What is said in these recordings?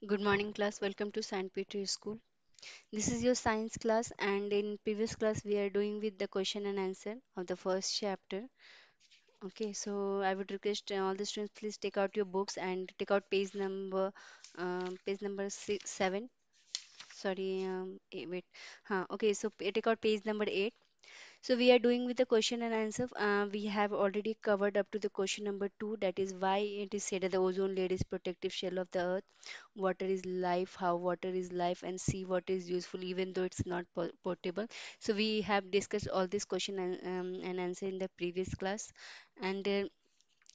Good morning, class. Welcome to St.PETERS School. This is your science class, and in previous class we are doing with the question and answer of the first chapter. Okay, so I would request all the students please take out your books and take out page number 7. Sorry, wait. Okay, so take out page number 8. So we are doing with the question and answer. We have already covered up to the question number 2, that is why it is said that the ozone layer is protective shell of the earth. Water is life, how water is life, and sea water is useful even though it's not potable. So we have discussed all this question and answer in the previous class. And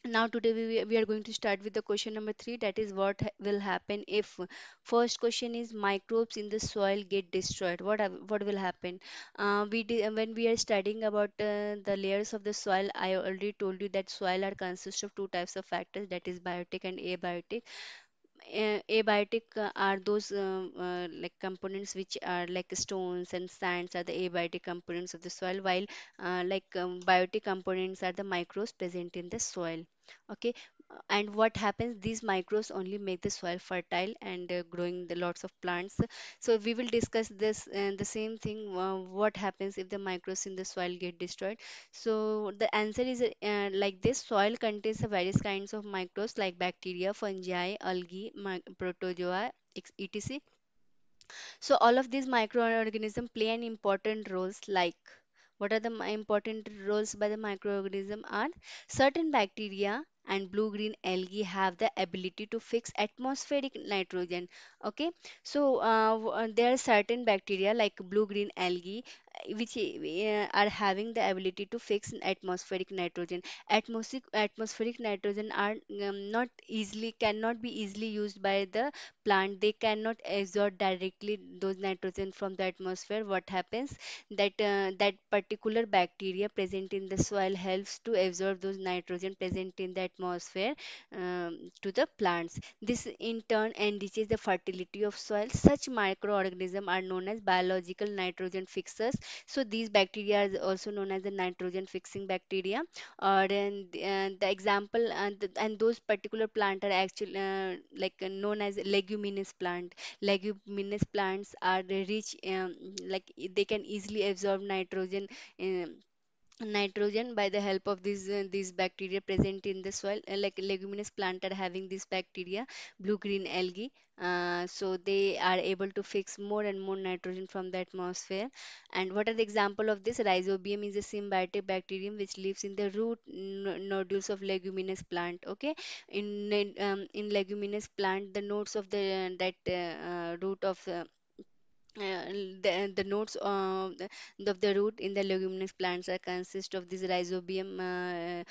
now today we are going to start with the question number 3, that is what will happen if first question is microbes in the soil get destroyed. What will happen? When we are studying about the layers of the soil, I already told you that soil are consist of two types of factors, that is biotic and abiotic. Abiotic are those like components which are like stones and sands are the abiotic components of the soil, while biotic components are the microbes present in the soil. Okay. And what happens? These microbes only make the soil fertile and growing the lots of plants. So we will discuss this and the same thing. What happens if the microbes in the soil get destroyed? So the answer is like this: soil contains various kinds of microbes like bacteria, fungi, algae, protozoa, etc. So all of these microorganisms play an important roles. Like, what are the important roles by the microorganism are certain bacteria and blue-green algae have the ability to fix atmospheric nitrogen. Okay, so there are certain bacteria like blue-green algae which are having the ability to fix atmospheric nitrogen. Atmospheric nitrogen are not easily cannot be easily used by the plant. They cannot absorb directly those nitrogen from the atmosphere. What happens? That particular bacteria present in the soil helps to absorb those nitrogen present in the atmosphere to the plants. This in turn enriches the fertility of soil. Such microorganisms are known as biological nitrogen fixers. So these bacteria are also known as the nitrogen fixing bacteria. Or the example and those particular plant are actually known as leguminous plant. Leguminous plants are rich, like they can easily absorb um, nitrogen by the help of these bacteria present in the soil. Like leguminous plant are having this bacteria, blue green algae. So they are able to fix more and more nitrogen from the atmosphere. And what are the example of this? Rhizobium is a symbiotic bacterium which lives in the root nodules of leguminous plant. Okay, in leguminous plant, the nodes of that root the nodes of the root in the leguminous plants are consist of this rhizobium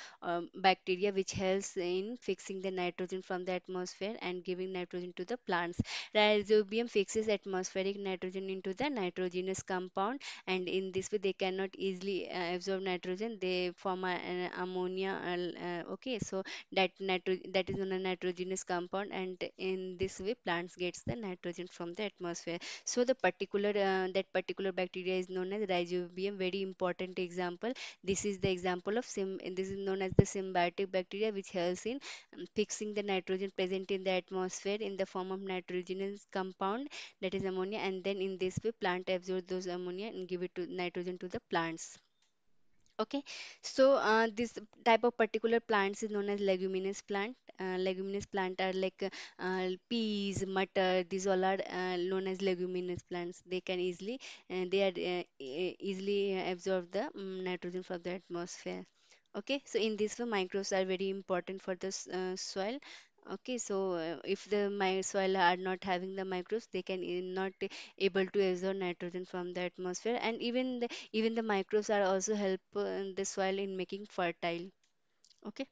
bacteria, which helps in fixing the nitrogen from the atmosphere and giving nitrogen to the plants. Rhizobium fixes atmospheric nitrogen into the nitrogenous compound, and in this way they cannot easily absorb nitrogen. They form an ammonia. Okay, so that is on a nitrogenous compound, and in this way plants gets the nitrogen from the atmosphere. So that particular bacteria is known as rhizobium. Very important example. This is the example of this is known as the symbiotic bacteria, which helps in fixing the nitrogen present in the atmosphere in the form of nitrogenous compound, that is ammonia, and then in this way plant absorb those ammonia and give it to nitrogen to the plants. Okay, so this type of particular plants is known as leguminous plant. Leguminous plant are like peas, mutton. These all are known as leguminous plants. They can easily they are easily absorb the nitrogen from the atmosphere. Okay, so in this way, microbes are very important for the soil. Okay, so if the my soil are not having the microbes, they can not able to absorb nitrogen from the atmosphere, and even the microbes are also help the soil in making fertile. Okay.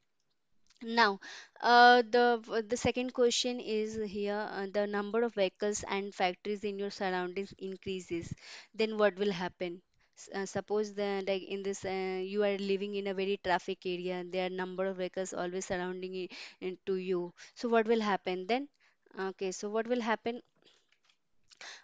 Now, the second question is here: the number of vehicles and factories in your surroundings increases. Then what will happen? Suppose the like in this you are living in a very traffic area. There are number of vehicles always surrounding to you. So what will happen then? Okay, so what will happen?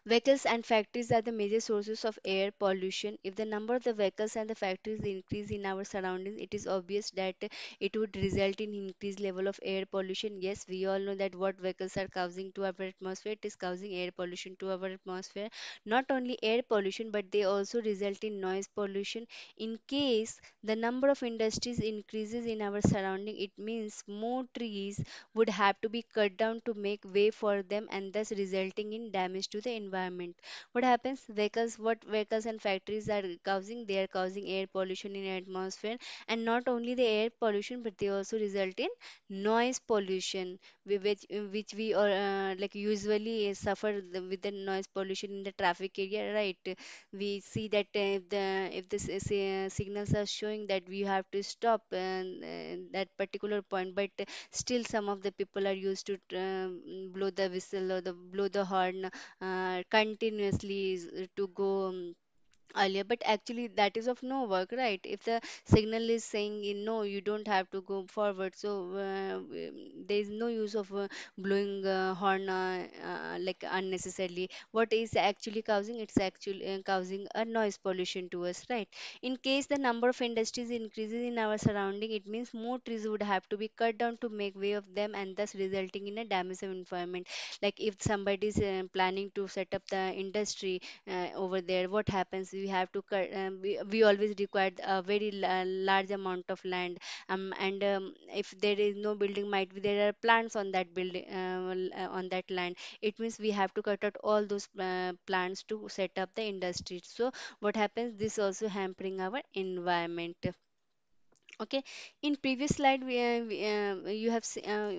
Vehicles and factories are the major sources of air pollution. If the number of the vehicles and the factories increase in our surroundings, it is obvious that it would result in increased level of air pollution. Yes, we all know that what vehicles are causing to our atmosphere, it is causing air pollution to our atmosphere. Not only air pollution, but they also result in noise pollution. In case the number of industries increases in our surrounding, it means more trees would have to be cut down to make way for them, and thus resulting in damage to the environment. What happens? What vehicles and factories are causing? They are causing air pollution in atmosphere, and not only the air pollution, but they also result in noise pollution, which we are like usually suffer with the noise pollution in the traffic area, right? We see that if the signals are showing that we have to stop that particular point, but still some of the people are used to blow the whistle or the blow the horn continuously to go earlier, but actually that is of no work, right? If the signal is saying no, you don't have to go forward, so there is no use of blowing horn like unnecessarily. What is actually causing? It's actually causing a noise pollution to us, right? In case the number of industries increases in our surrounding, it means more trees would have to be cut down to make way of them, and thus resulting in a damage of environment. Like if somebody is planning to set up the industry over there, what happens? We have to cut we always require a very large amount of land, and if there is no building, might be there are plants on that building on that land. It means we have to cut out all those plants to set up the industry. So what happens? This also hampering our environment. Okay, in previous slide, you have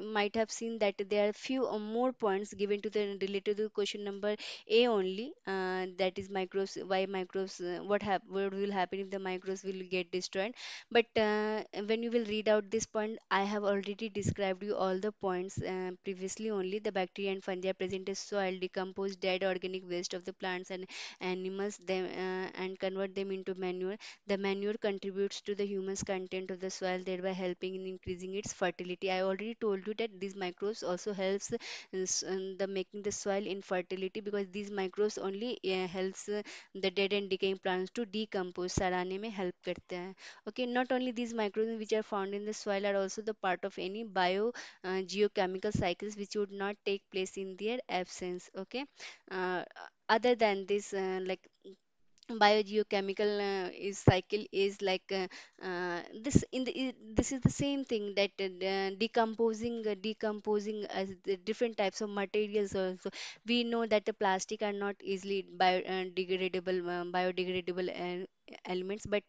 might have seen that there are few or more points given to the related to question number A only. That is microbes. Why microbes? What will happen if the microbes will get destroyed? But when you will read out this point, I have already described you all the points previously. Only the bacteria and fungi present as soil, decompose dead organic waste of the plants and animals, them and convert them into manure. The manure contributes to the humus content of the soil, thereby helping in increasing its fertility. I already told you that these microbes also helps in the making the soil in fertility, because these microbes only helps the dead and decaying plants to decompose, सड़ाने में help करते हैं. Okay, not only these microbes which are found in the soil are also the part of any bio geochemical cycles which would not take place in their absence. Okay, uh, other than this, like biogeochemical is cycle is like this in this is the same thing that decomposing as the different types of materials also. We know that the plastic are not easily biodegradable elements, but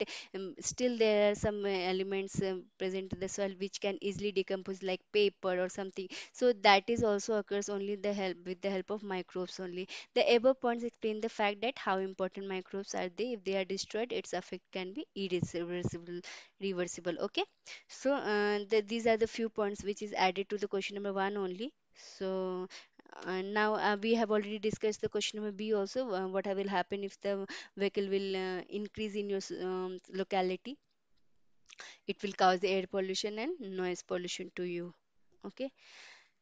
still there are some elements present in the soil which can easily decompose, like paper or something. So that is also occurs only the help with the help of microbes only. The above points explain the fact that how important microbes are they. If they are destroyed, its effect can be irreversible, reversible. Okay, so these are the few points which is added to the question number one only. So now we have already discussed the question number B also. What will happen if the vehicle will increase in your locality? It will cause air pollution and noise pollution to you. Okay.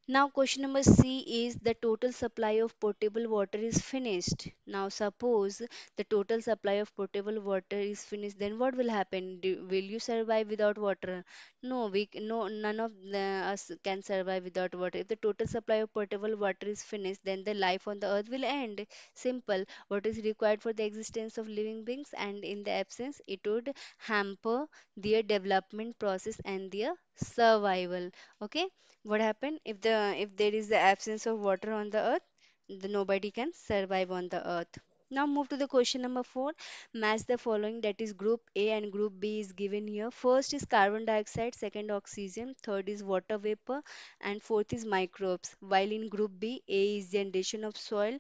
Now, question number C is the total supply of potable water is finished. Now, suppose the total supply of potable water is finished, then what will happen? Will you survive without water? No, no, none of us can survive without water. If the total supply of potable water is finished, then the life on the earth will end. Simple. What is required for the existence of living beings, and in the absence, it would hamper their development process and their survival. Okay, what happen if there is the absence of water on the earth? Nobody can survive on the earth. Now move to the question number 4. Match the following, that is group A and group B is given here. First is carbon dioxide, second oxygen, third is water vapor, and fourth is microbes. While in group B, A is generation of soil,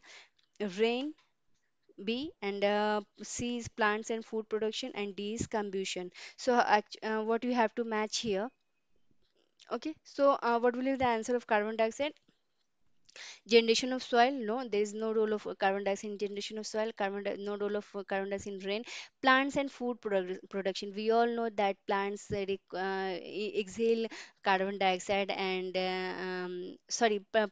rain, B, and C is plants and food production, and D is combustion. So what you have to match here? Okay, so what will be the answer of carbon dioxide? Generation of soil, no, there is no role of carbon dioxide in generation of soil, no role of carbon dioxide in rain. Plants and food production, we all know that plants exhale carbon dioxide and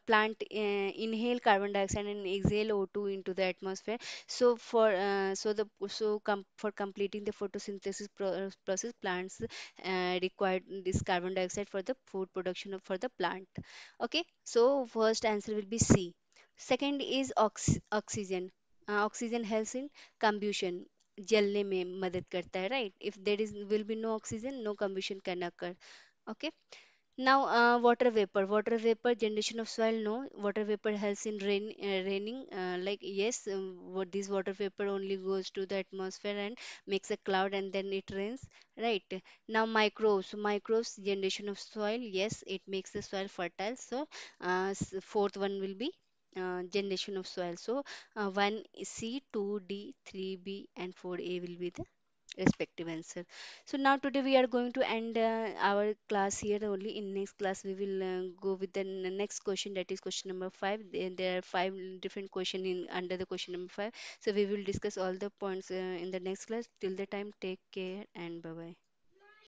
plant inhale carbon dioxide and exhale O2 into the atmosphere. So for completing the photosynthesis process, plants require this carbon dioxide for the food production for the plant. Okay, so first answer will be C. Second is oxygen. Oxygen helps in combustion. जलने में मदद करता है, right? If there is will be no oxygen, no combustion can occur. Okay. Now, water vapor. Water vapor generation of soil. No, water vapor helps in raining. Like yes, what this water vapor only goes to the atmosphere and makes a cloud, and then it rains. Right. Now, microbes. So microbes generation of soil. Yes, it makes the soil fertile. So, fourth one will be generation of soil. So, one C, two D, three B, and four A will be the respective answer. So now today we are going to end our class here only. In next class we will go with the next question, that is question number 5. There are 5 different question in under the question number 5. So we will discuss all the points in the next class. Till the time, take care and bye bye.